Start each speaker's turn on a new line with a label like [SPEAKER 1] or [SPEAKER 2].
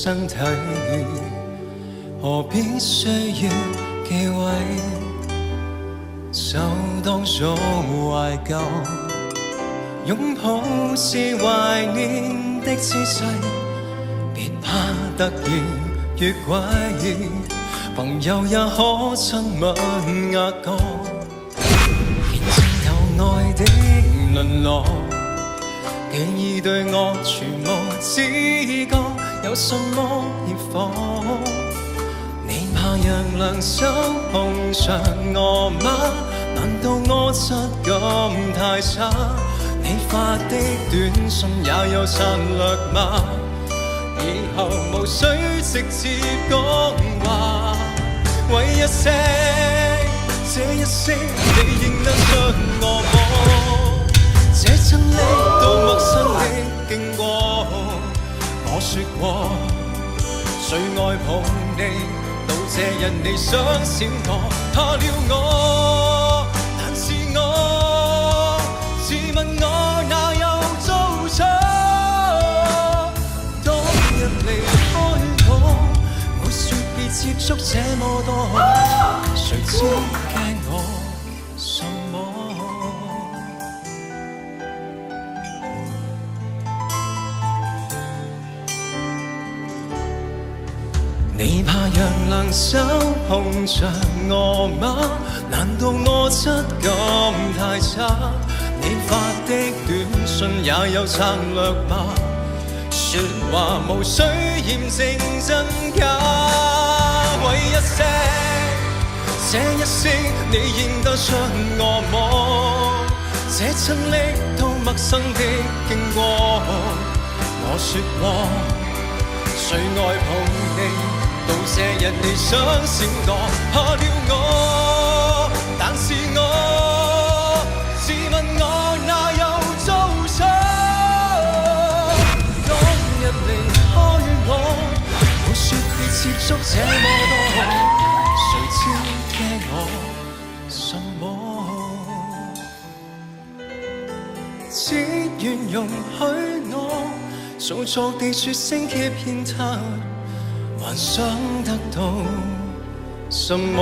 [SPEAKER 1] 身體，何必需要忌諱？就當做懷舊，擁抱是懷念的姿勢，別怕突然越詭異，朋友也可親吻額角，見證有愛的淪落，既已對我全無知覺，有什麼熱火？你怕讓兩手碰着我嗎？難道我質感太差？你發的短信也有策略嗎？以後無需直接講話，為一聲這一聲，你認得出我麼？這親昵到陌生的經過，我說過最愛抱你，到這日你想閃我，怕了我，但是我自問我哪有做錯？當日離開我，沒說別接觸這麼多，誰知驚我什麼？你怕讓兩手碰着我嗎？難道我質感太差？你發的短信也有策略嗎？說話無需驗證真假，為一聲這一聲，你認得出我麼？這親昵到陌生的經過，我說過最愛抱你，到這日你想閃我，怕了我，但是我自問我哪有做錯？當日離開我，沒說別接觸這麼多，誰知驚我什麼？只願容許我做作地說聲嘅片刻，還想得到什麼？